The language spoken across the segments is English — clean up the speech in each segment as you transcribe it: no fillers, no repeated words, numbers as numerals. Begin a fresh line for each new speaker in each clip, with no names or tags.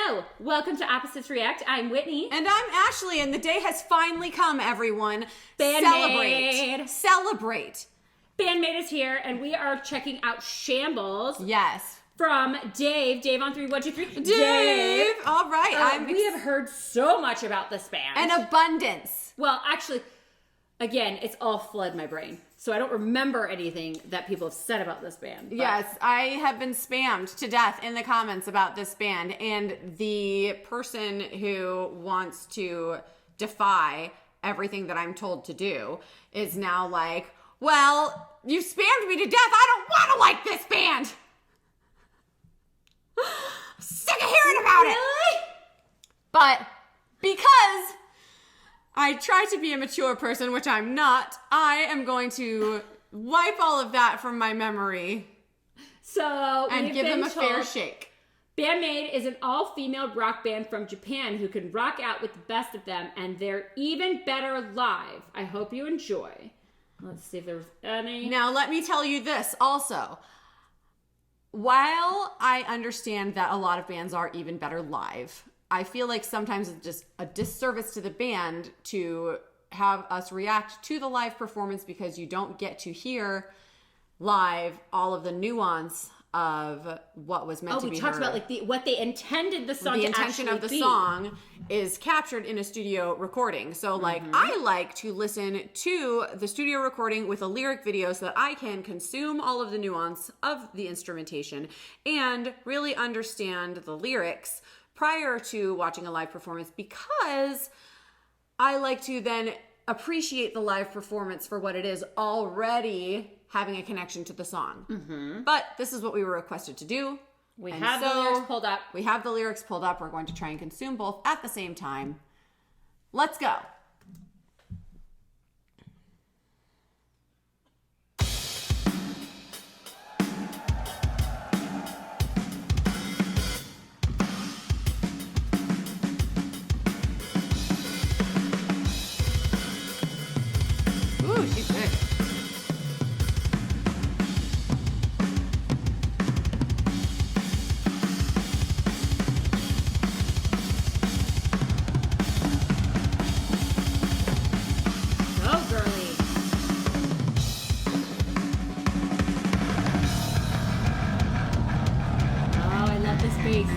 Hello, welcome to Opposites React. I'm Whitney.
And I'm Ashley, and the day has finally come, everyone.
Band-Maid.
Celebrate.
Band-Maid is here, and we are checking out Shambles.
Yes.
From Dave. Dave on 3, 1, 2, 3.
Dave. All right.
We have heard so much about this band.
An abundance.
Well, actually, again, it's all flooded my brain. So I don't remember anything that people have said about this band. But.
Yes, I have been spammed to death in the comments about this band. And the person who wants to defy everything that I'm told to do is now like, well, you spammed me to death. I don't want to like this band. I'm sick of hearing about it. But because I try to be a mature person, which I'm not, I am going to wipe all of that from my memory.
So
and give them a fair shake.
Band-Maid is an all-female rock band from Japan who can rock out with the best of them, and they're even better live. I hope you enjoy. Let's see if there was any.
Now, let me tell you this also. While I understand that a lot of bands are even better live, I feel like sometimes it's just a disservice to the band to have us react to the live performance because you don't get to hear live all of the nuance of what was meant to be heard.
We talked about like what they intended the song to actually be.
The intention of the song is captured in a studio recording. So like I like to listen to the studio recording with a lyric video so that I can consume all of the nuance of the instrumentation and really understand the lyrics prior to watching a live performance, because I like to then appreciate the live performance for what it is, already having a connection to the song. But this is what we were requested to do.
We have the lyrics pulled up.
We have the lyrics pulled up. We're going to try and consume both at the same time. Let's go. Ooh, she's big.
Go, girly. Oh, I love this bass.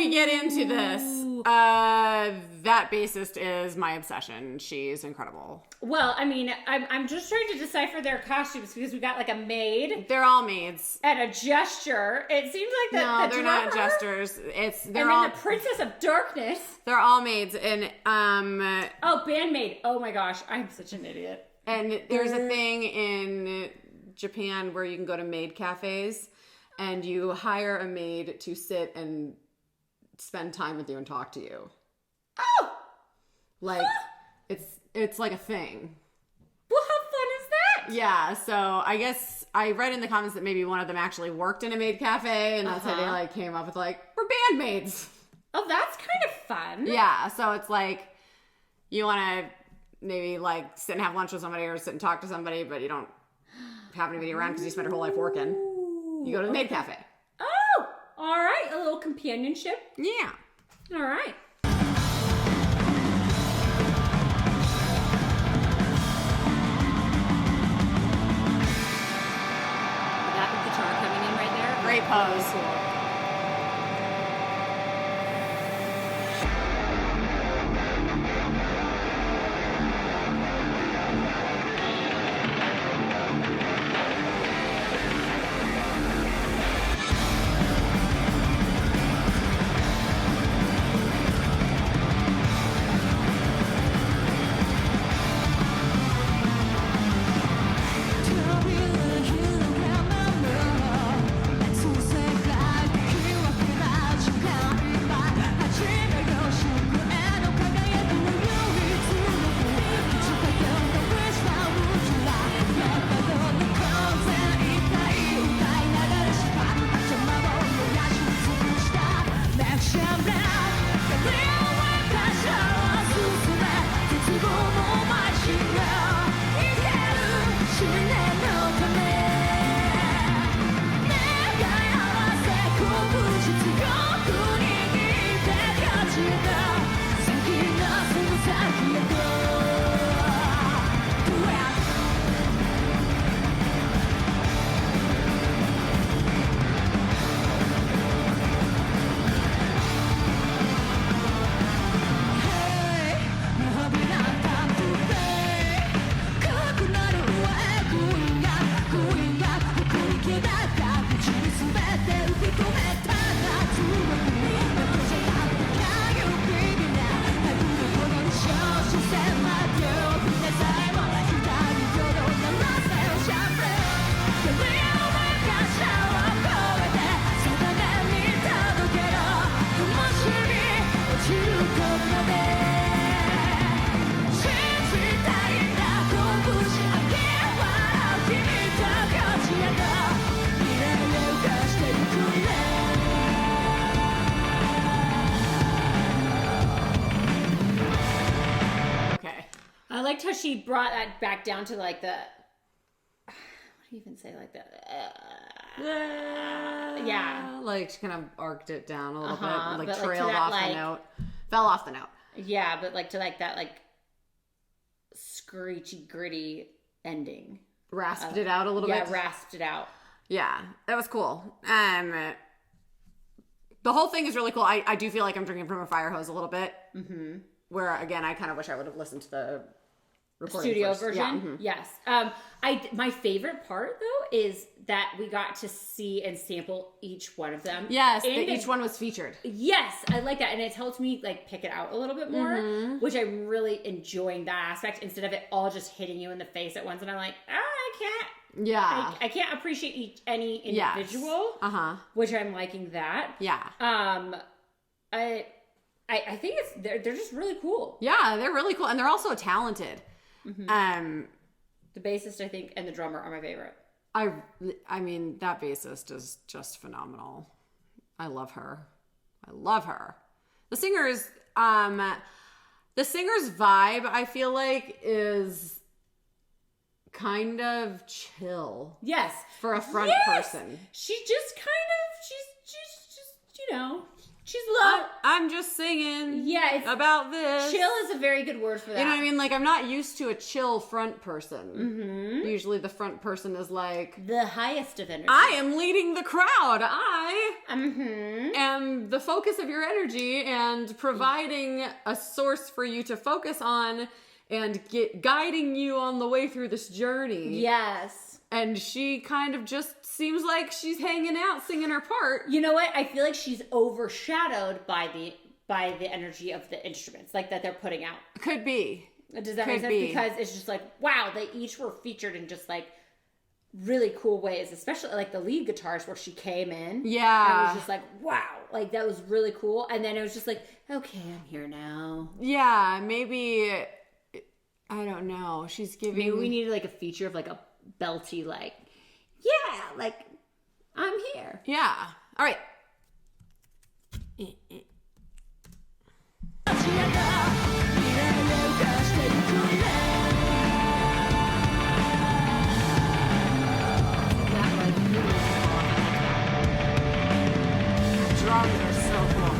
Get into this. That bassist is my obsession. She's incredible.
Well, I mean, I'm just trying to decipher their costumes because we got like a maid.
They're all maids.
And a gesture. It seems like
no, they're not jesters. They're
all the Princess of Darkness.
They're all maids, and
oh, Band-Maid. Oh my gosh, I'm such an idiot.
And there's a thing in Japan where you can go to maid cafes, and you hire a maid to sit and spend time with you and talk to you.
Oh!
Like, it's like a thing.
Well, how fun is that?
Yeah, so I guess I read in the comments that maybe one of them actually worked in a maid cafe, and that's how they like came up with like, we're bandmaids.
Oh, that's kind of fun.
Yeah, so it's like, you want to maybe like sit and have lunch with somebody or sit and talk to somebody, but you don't have anybody around because you spent your whole life working. You go to the maid cafe.
Oh! All right, a little companionship.
Yeah.
All right. That guitar coming in right there.
Great pose.
Cool.
Okay.
I liked how she brought that back down to like the. What do you even say like that? Yeah.
Like she kind of arced it down a little bit, like
but,
trailed
that,
off the note. Fell off the note.
Yeah, but like to like that like screechy gritty ending.
Rasped it out a little bit.
Yeah, rasped it out.
Yeah, that was cool. The whole thing is really cool. I do feel like I'm drinking from a fire hose a little bit. Mm-hmm. Where, again, I kind of wish I would have listened to the recording
studio
first.
version.
Yeah, mm-hmm.
Yes. My favorite part though is that we got to see and sample each one of them.
Yes, each one was featured.
Yes, I like that, and it helps me like pick it out a little bit more, which I'm really enjoying that aspect instead of it all just hitting you in the face at once. And I'm like, I can't.
Yeah,
I can't appreciate any individual.
Yes.
Which I'm liking that.
Yeah.
I think they're just really cool.
Yeah, they're really cool, and they're also talented.
Mm-hmm. The bassist, I think, and the drummer are my favorite.
I mean, that bassist is just phenomenal. I love her. The singer's vibe, I feel like, is kind of chill.
Yes.
For a front person.
She's just you know, she's low.
I'm just singing about this.
Chill is a very good word for that.
You know what I mean? Like, I'm not used to a chill front person. Mm-hmm. Usually the front person is like...
the highest of energy.
I am leading the crowd. I am the focus of your energy and providing a source for you to focus on and guiding you on the way through this journey.
Yes.
And she kind of just seems like she's hanging out, singing her part.
You know what? I feel like she's overshadowed by the energy of the instruments, like that they're putting out.
Could be.
Does that make sense? Because it's just like, wow, they each were featured in just like really cool ways, especially like the lead guitarist where she came in.
Yeah.
And it was just like, wow, like that was really cool. And then it was just like, okay, I'm here now.
Yeah, maybe, I don't know. She's giving...
maybe we needed like a feature of like a belty, like, yeah, like, I'm here.
Yeah. All right. Drums are so cool.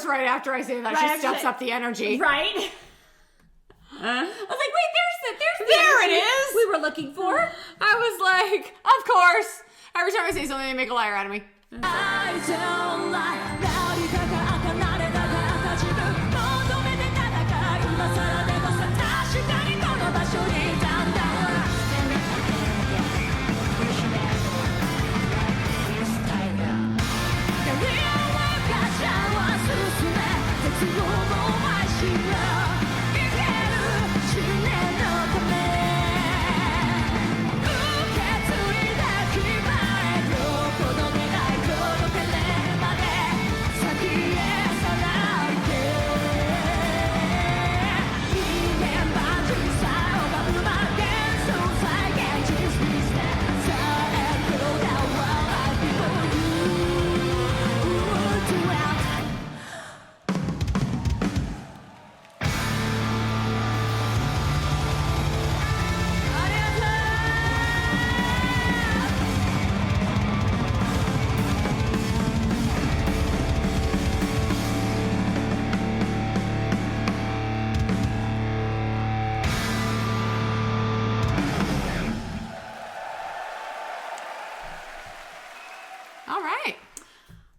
Right after I say that, she steps up the energy.
Right? I was like, wait, there's the
there
energy
it is.
we were looking for.
I was like, of course. Every time I say something, they make a liar out of me.
I don't like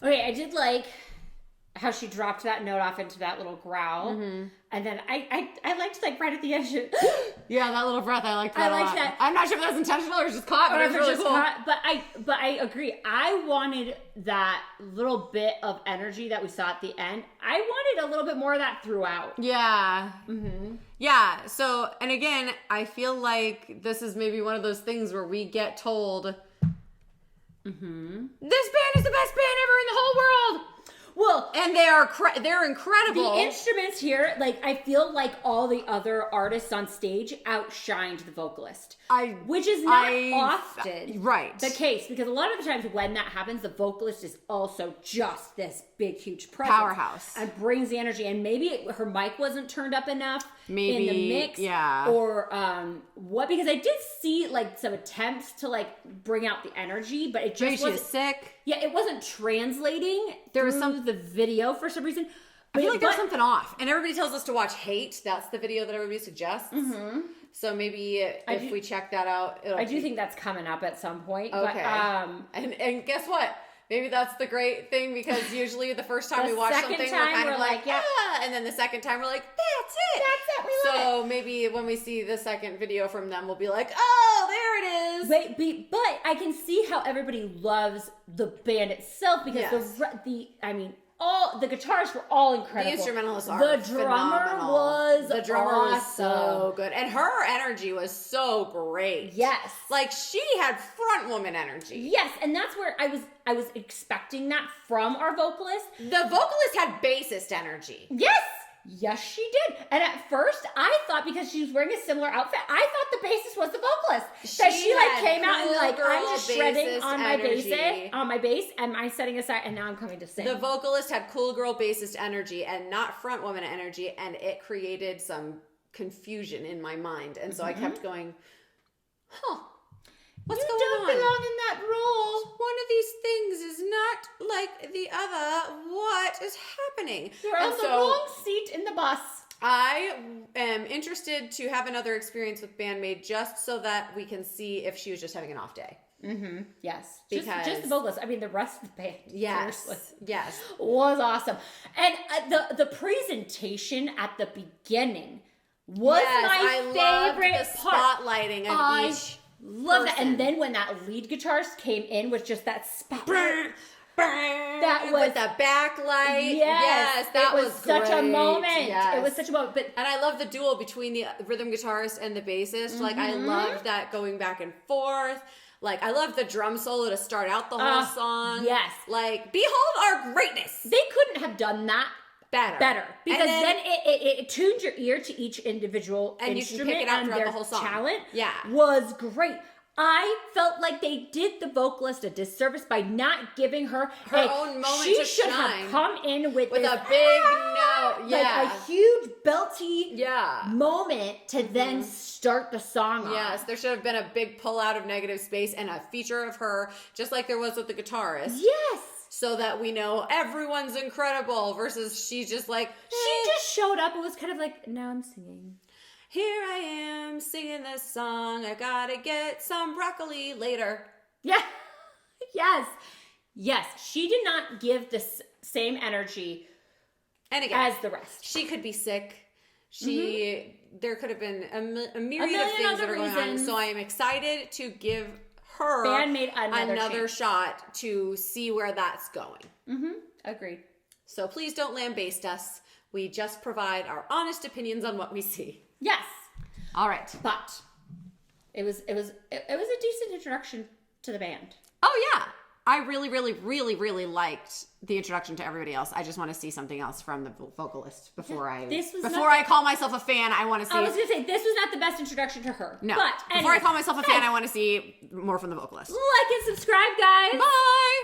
Okay, I did like how she dropped that note off into that little growl. Mm-hmm. And then I liked, like, right at the end.
Yeah, that little breath, I liked that
I liked
a lot.
that.
I'm not sure if that's intentional or just caught, but it was really cool.
But I agree. I wanted that little bit of energy that we saw at the end. I wanted a little bit more of that throughout.
Yeah. Mm-hmm. Yeah. So, and again, I feel like this is maybe one of those things where we get told, this band is the best band ever in the whole world.
Well,
and they're incredible.
The instruments here, like, I feel like all the other artists on stage outshined the vocalist. Which is not often the case, because a lot of the times when that happens, the vocalist is also just this big, huge presence.
Powerhouse.
And brings the energy. And maybe her mic wasn't turned up enough in the mix.
Yeah.
Or what, because I did see, like, some attempts to, like, bring out the energy, but it just wasn't.
She was sick.
Yeah, it wasn't translating through the video for some reason.
I feel like there's something off. And everybody tells us to watch Hate. That's the video that everybody suggests. Mm-hmm. So maybe if we check that out,
I do think that's coming up at some point.
Okay.
But,
and guess what? Maybe that's the great thing, because usually the first time we watch something, we're kind of like, yeah. And then the second time we're like, that's it.
That's it. We love it.
Maybe when we see the second video from them, we'll be like, oh, there it is.
But I can see how everybody loves the band itself, because all the guitarists were all incredible.
The instrumentalists are
The drummer was
so good, and her energy was so great.
Yes,
like she had front woman energy.
Yes, and that's where I was expecting that from our vocalist.
The vocalist had bassist energy.
Yes, she did. And at first, I thought, because she was wearing a similar outfit, I thought the bassist was the vocalist. That she like came out and like, I'm just shredding on my bass, and I'm setting aside, and now I'm coming to sing.
The vocalist had cool girl bassist energy and not front woman energy, and it created some confusion in my mind. And so I kept going, what's going on?
You don't belong in that role.
One of these things is not like the other. What is happening?
You're on the wrong seat in the bus.
I am interested to have another experience with Band-Maid, just so that we can see if she was just having an off day.
Mm-hmm. Yes.
Because
just the vocalist. I mean, the rest of the band.
Yes.
Was awesome. And the presentation at the beginning was my favorite
the spotlighting of each.
Love it. And then when that lead guitarist came in with just that spotlight. That was
with the backlight.
Yes, that was such a moment.
Yes.
It was such a moment.
And I love the duel between the rhythm guitarist and the bassist. Mm-hmm. Like, I loved that going back and forth. Like, I loved the drum solo to start out the whole song.
Yes.
Like, behold our greatness.
They couldn't have done that better. Because then it tuned your ear to each individual
and
instrument,
you can pick it out
and
throughout
their
the whole song.
Talent was great. I felt like they did the vocalist a disservice by not giving her
own moment to shine.
She should have come in with
a big note.
Like a huge belty moment to then start the song on.
Yes, there should have been a big pull out of negative space and a feature of her, just like there was with the guitarist.
Yes.
So that we know everyone's incredible versus she's just like...
She just showed up and was kind of like, now I'm singing.
Here I am singing this song. I gotta get some broccoli later.
Yeah. Yes. She did not give the same energy as the rest.
She could be sick. There could have been a myriad of things that are going on. So I am excited to give her
Band-Maid
another shot to see where that's going.
Mm-hmm. Agreed.
So please don't lambaste us. We just provide our honest opinions on what we see.
Yes.
All right.
But it was a decent introduction to the band.
Oh yeah. I really, really, really, really liked the introduction to everybody else. I just want to see something else from the vocalist before I call myself a fan. I want to see.
I was going to say, this was not the best introduction to her.
No.
But
before I call myself a fan, I want to see more from the vocalist.
Like and subscribe, guys.
Bye.